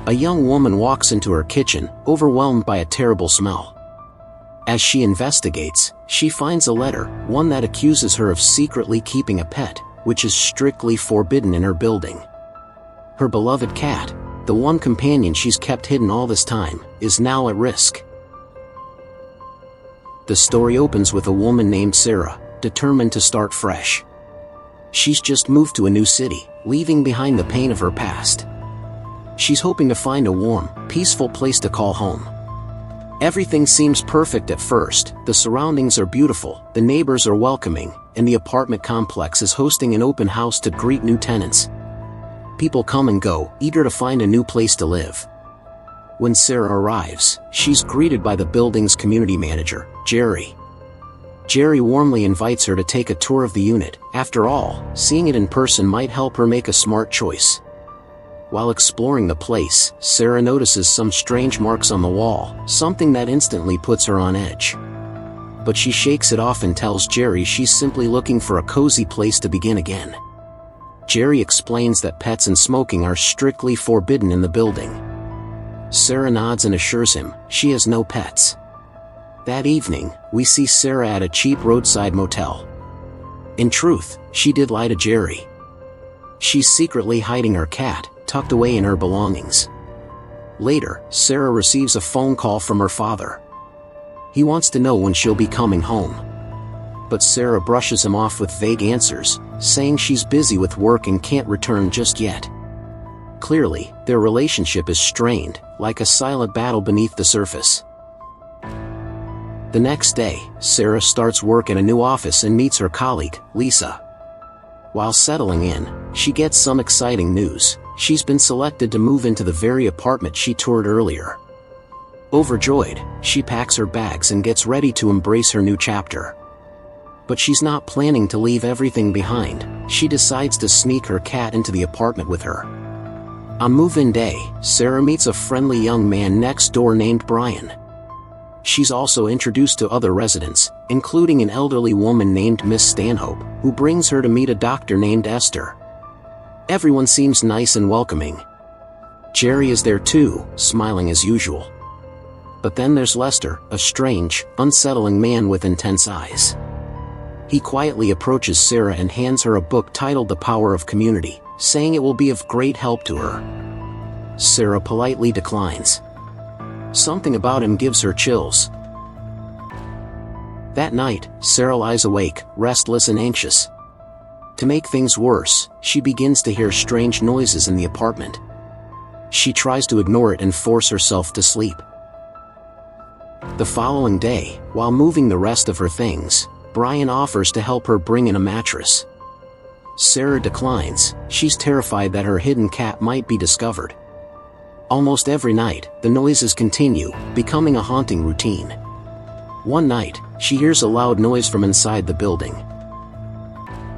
A young woman walks into her kitchen, overwhelmed by a terrible smell. As she investigates, she finds a letter, one that accuses her of secretly keeping a pet, which is strictly forbidden in her building. Her beloved cat, the one companion she's kept hidden all this time, is now at risk. The story opens with a woman named Sarah, determined to start fresh. She's just moved to a new city, leaving behind the pain of her past. She's hoping to find a warm, peaceful place to call home. Everything seems perfect at first. The surroundings are beautiful, the neighbors are welcoming, and the apartment complex is hosting an open house to greet new tenants. People come and go, eager to find a new place to live. When Sarah arrives, she's greeted by the building's community manager, Jerry. Jerry warmly invites her to take a tour of the unit. After all, seeing it in person might help her make a smart choice. While exploring the place, Sarah notices some strange marks on the wall, something that instantly puts her on edge. But she shakes it off and tells Jerry she's simply looking for a cozy place to begin again. Jerry explains that pets and smoking are strictly forbidden in the building. Sarah nods and assures him she has no pets. That evening, we see Sarah at a cheap roadside motel. In truth, she did lie to Jerry. She's secretly hiding her cat, tucked away in her belongings. Later, Sarah receives a phone call from her father. He wants to know when she'll be coming home. But Sarah brushes him off with vague answers, saying she's busy with work and can't return just yet. Clearly, their relationship is strained, like a silent battle beneath the surface. The next day, Sarah starts work in a new office and meets her colleague, Lisa. While settling in, she gets some exciting news. She's been selected to move into the very apartment she toured earlier. Overjoyed, she packs her bags and gets ready to embrace her new chapter. But she's not planning to leave everything behind. She decides to sneak her cat into the apartment with her. On move-in day, Sarah meets a friendly young man next door named Brian. She's also introduced to other residents, including an elderly woman named Miss Stanhope, who brings her to meet a doctor named Esther. Everyone seems nice and welcoming. Jerry is there too, smiling as usual. But then there's Lester, a strange, unsettling man with intense eyes. He quietly approaches Sarah and hands her a book titled The Power of Community, saying it will be of great help to her. Sarah politely declines. Something about him gives her chills. That night, Sarah lies awake, restless and anxious. To make things worse, she begins to hear strange noises in the apartment. She tries to ignore it and force herself to sleep. The following day, while moving the rest of her things, Brian offers to help her bring in a mattress. Sarah declines. She's terrified that her hidden cat might be discovered. Almost every night, the noises continue, becoming a haunting routine. One night, she hears a loud noise from inside the building.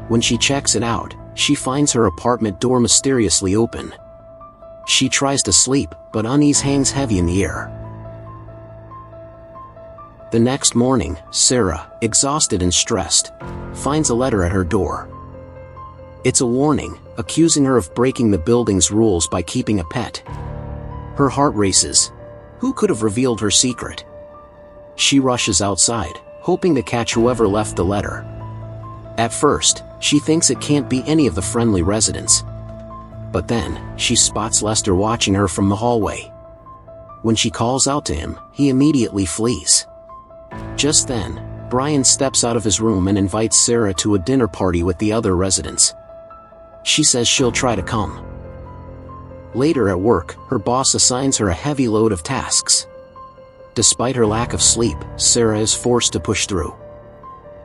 When she checks it out, she finds her apartment door mysteriously open. She tries to sleep, but unease hangs heavy in the air. The next morning, Sarah, exhausted and stressed, finds a letter at her door. It's a warning, accusing her of breaking the building's rules by keeping a pet. Her heart races. Who could have revealed her secret? She rushes outside, hoping to catch whoever left the letter. At first, she thinks it can't be any of the friendly residents. But then, she spots Lester watching her from the hallway. When she calls out to him, he immediately flees. Just then, Brian steps out of his room and invites Sarah to a dinner party with the other residents. She says she'll try to come. Later at work, her boss assigns her a heavy load of tasks. Despite her lack of sleep, Sarah is forced to push through.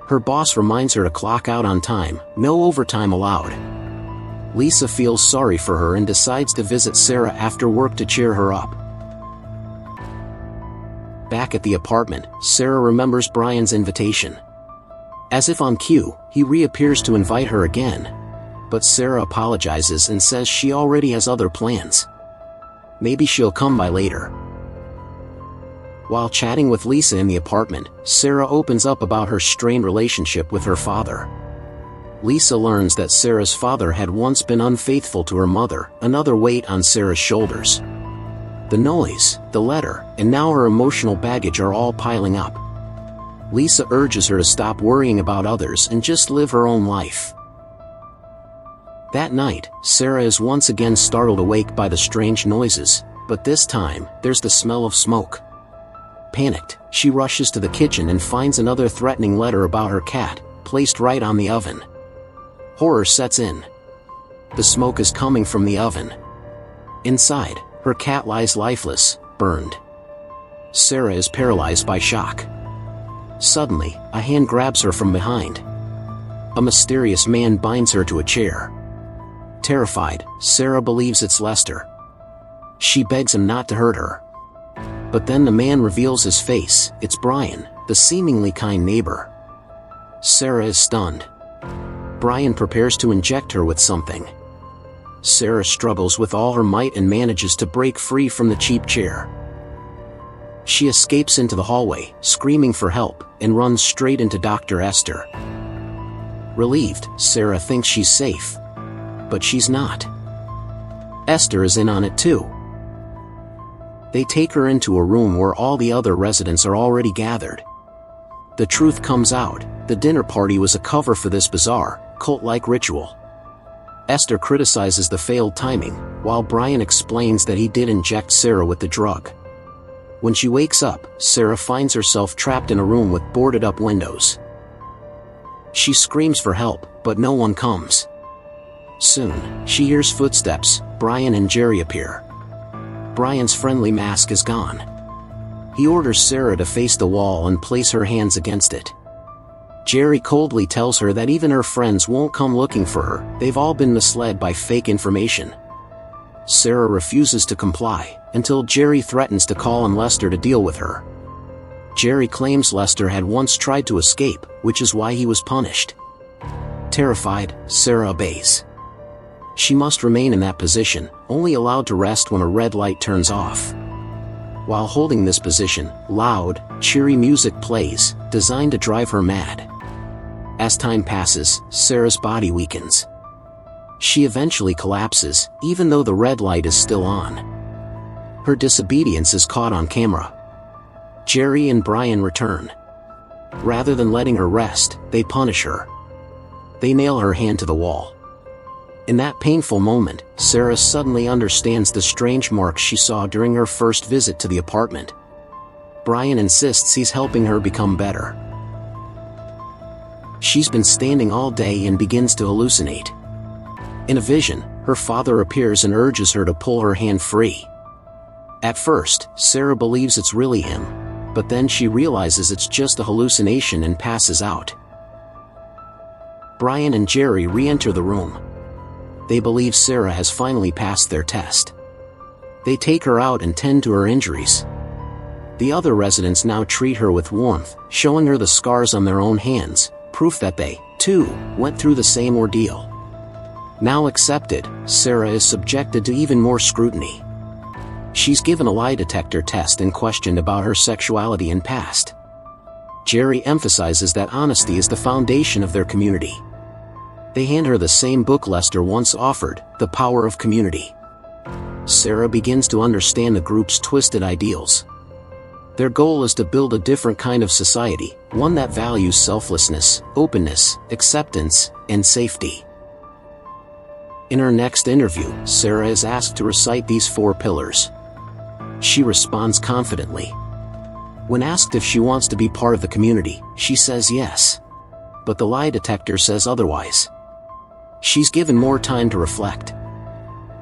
Her boss reminds her to clock out on time, no overtime allowed. Lisa feels sorry for her and decides to visit Sarah after work to cheer her up. Back at the apartment, Sarah remembers Brian's invitation. As if on cue, he reappears to invite her again. But Sarah apologizes and says she already has other plans. Maybe she'll come by later. While chatting with Lisa in the apartment, Sarah opens up about her strained relationship with her father. Lisa learns that Sarah's father had once been unfaithful to her mother, another weight on Sarah's shoulders. The noise, the letter, and now her emotional baggage are all piling up. Lisa urges her to stop worrying about others and just live her own life. That night, Sarah is once again startled awake by the strange noises, but this time, there's the smell of smoke. Panicked, she rushes to the kitchen and finds another threatening letter about her cat, placed right on the oven. Horror sets in. The smoke is coming from the oven. Inside, her cat lies lifeless, burned. Sarah is paralyzed by shock. Suddenly, a hand grabs her from behind. A mysterious man binds her to a chair. Terrified, Sarah believes it's Lester. She begs him not to hurt her. But then the man reveals his face. It's Brian, the seemingly kind neighbor. Sarah is stunned. Brian prepares to inject her with something. Sarah struggles with all her might and manages to break free from the cheap chair. She escapes into the hallway, screaming for help, and runs straight into Dr. Esther. Relieved, Sarah thinks she's safe. But she's not. Esther is in on it too. They take her into a room where all the other residents are already gathered. The truth comes out. The dinner party was a cover for this bizarre, cult-like ritual. Esther criticizes the failed timing, while Brian explains that he did inject Sarah with the drug. When she wakes up, Sarah finds herself trapped in a room with boarded-up windows. She screams for help, but no one comes. Soon, she hears footsteps. Brian and Jerry appear. Brian's friendly mask is gone. He orders Sarah to face the wall and place her hands against it. Jerry coldly tells her that even her friends won't come looking for her, they've all been misled by fake information. Sarah refuses to comply, until Jerry threatens to call on Lester to deal with her. Jerry claims Lester had once tried to escape, which is why he was punished. Terrified, Sarah obeys. She must remain in that position, only allowed to rest when a red light turns off. While holding this position, loud, cheery music plays, designed to drive her mad. As time passes, Sarah's body weakens. She eventually collapses, even though the red light is still on. Her disobedience is caught on camera. Jerry and Brian return. Rather than letting her rest, they punish her. They nail her hand to the wall. In that painful moment, Sarah suddenly understands the strange marks she saw during her first visit to the apartment. Brian insists he's helping her become better. She's been standing all day and begins to hallucinate. In a vision, her father appears and urges her to pull her hand free. At first, Sarah believes it's really him, but then she realizes it's just a hallucination and passes out. Brian and Jerry re-enter the room. They believe Sarah has finally passed their test. They take her out and tend to her injuries. The other residents now treat her with warmth, showing her the scars on their own hands, proof that they, too, went through the same ordeal. Now accepted, Sarah is subjected to even more scrutiny. She's given a lie detector test and questioned about her sexuality and past. Jerry emphasizes that honesty is the foundation of their community. They hand her the same book Lester once offered, The Power of Community. Sarah begins to understand the group's twisted ideals. Their goal is to build a different kind of society, one that values selflessness, openness, acceptance, and safety. In her next interview, Sarah is asked to recite these 4 pillars. She responds confidently. When asked if she wants to be part of the community, she says yes. But the lie detector says otherwise. She's given more time to reflect.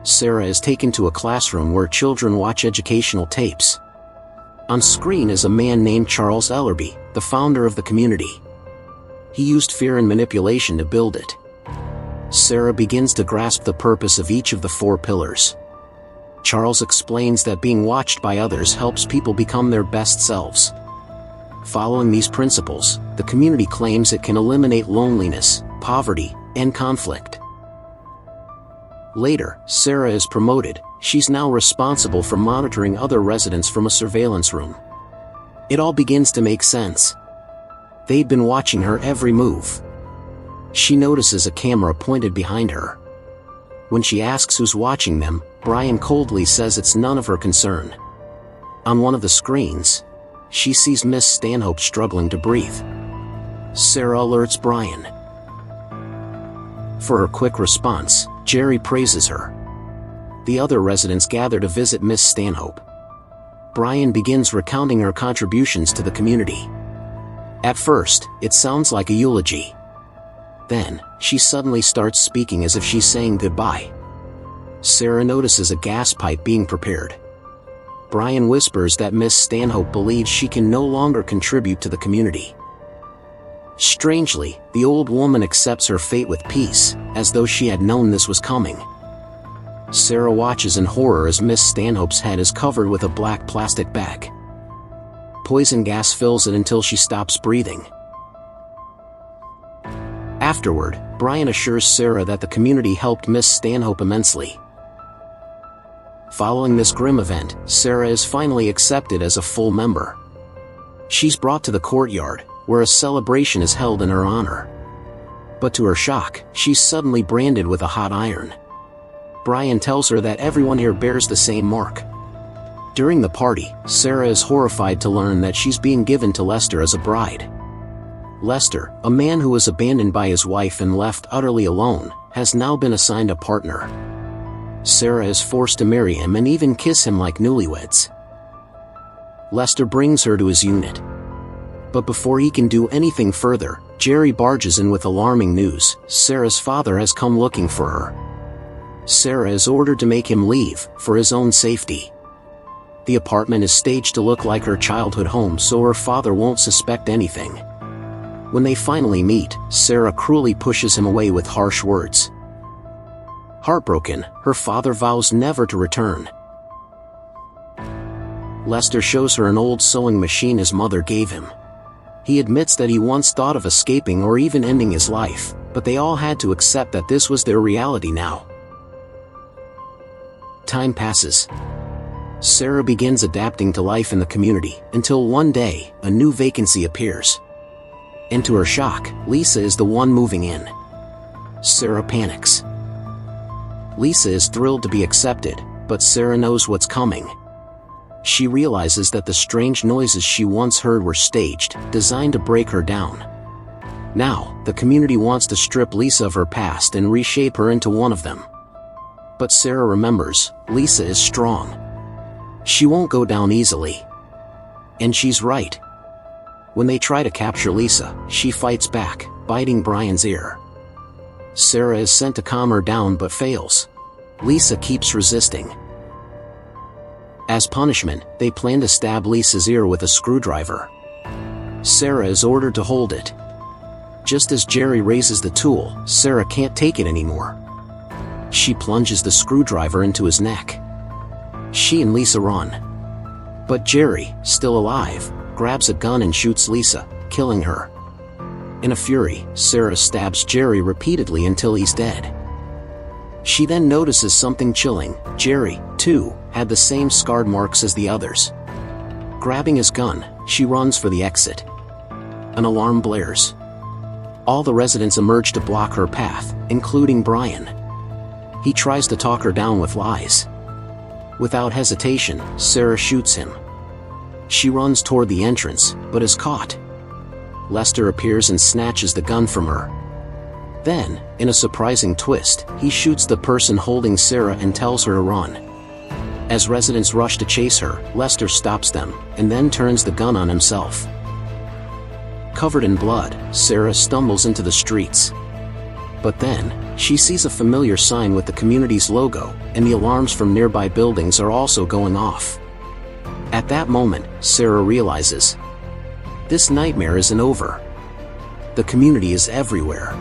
Sarah is taken to a classroom where children watch educational tapes. On screen is a man named Charles Ellerby, the founder of the community. He used fear and manipulation to build it. Sarah begins to grasp the purpose of each of the 4 pillars. Charles explains that being watched by others helps people become their best selves. Following these principles, the community claims it can eliminate loneliness, poverty, and conflict. Later, Sarah is promoted. She's now responsible for monitoring other residents from a surveillance room. It all begins to make sense. They'd been watching her every move. She notices a camera pointed behind her. When she asks who's watching them, Brian coldly says it's none of her concern. On one of the screens, she sees Miss Stanhope struggling to breathe. Sarah alerts Brian. For her quick response, Jerry praises her. The other residents gather to visit Miss Stanhope. Brian begins recounting her contributions to the community. At first, it sounds like a eulogy. Then, she suddenly starts speaking as if she's saying goodbye. Sarah notices a gas pipe being prepared. Brian whispers that Miss Stanhope believes she can no longer contribute to the community. Strangely, the old woman accepts her fate with peace, as though she had known this was coming. Sarah watches in horror as Miss Stanhope's head is covered with a black plastic bag. Poison gas fills it until she stops breathing. Afterward, Brian assures Sarah that the community helped Miss Stanhope immensely. Following this grim event, Sarah is finally accepted as a full member. She's brought to the courtyard, where a celebration is held in her honor. But to her shock, she's suddenly branded with a hot iron. Brian tells her that everyone here bears the same mark. During the party, Sarah is horrified to learn that she's being given to Lester as a bride. Lester, a man who was abandoned by his wife and left utterly alone, has now been assigned a partner. Sarah is forced to marry him and even kiss him like newlyweds. Lester brings her to his unit. But before he can do anything further, Jerry barges in with alarming news: Sarah's father has come looking for her. Sarah is ordered to make him leave, for his own safety. The apartment is staged to look like her childhood home so her father won't suspect anything. When they finally meet, Sarah cruelly pushes him away with harsh words. Heartbroken, her father vows never to return. Lester shows her an old sewing machine his mother gave him. He admits that he once thought of escaping or even ending his life, but they all had to accept that this was their reality now. Time passes. Sarah begins adapting to life in the community, until one day, a new vacancy appears. And to her shock, Lisa is the one moving in. Sarah panics. Lisa is thrilled to be accepted, but Sarah knows what's coming. She realizes that the strange noises she once heard were staged, designed to break her down. Now, the community wants to strip Lisa of her past and reshape her into one of them. But Sarah remembers, Lisa is strong. She won't go down easily. And she's right. When they try to capture Lisa, she fights back, biting Brian's ear. Sarah is sent to calm her down but fails. Lisa keeps resisting. As punishment, they plan to stab Lisa's ear with a screwdriver. Sarah is ordered to hold it. Just as Jerry raises the tool, Sarah can't take it anymore. She plunges the screwdriver into his neck. She and Lisa run. But Jerry, still alive, grabs a gun and shoots Lisa, killing her. In a fury, Sarah stabs Jerry repeatedly until he's dead. She then notices something chilling. Jerry, too, had the same scarred marks as the others. Grabbing his gun, she runs for the exit. An alarm blares. All the residents emerge to block her path, including Brian. He tries to talk her down with lies. Without hesitation, Sarah shoots him. She runs toward the entrance, but is caught. Lester appears and snatches the gun from her. Then, in a surprising twist, he shoots the person holding Sarah and tells her to run. As residents rush to chase her, Lester stops them, and then turns the gun on himself. Covered in blood, Sarah stumbles into the streets. But then, she sees a familiar sign with the community's logo, and the alarms from nearby buildings are also going off. At that moment, Sarah realizes, this nightmare isn't over. The community is everywhere.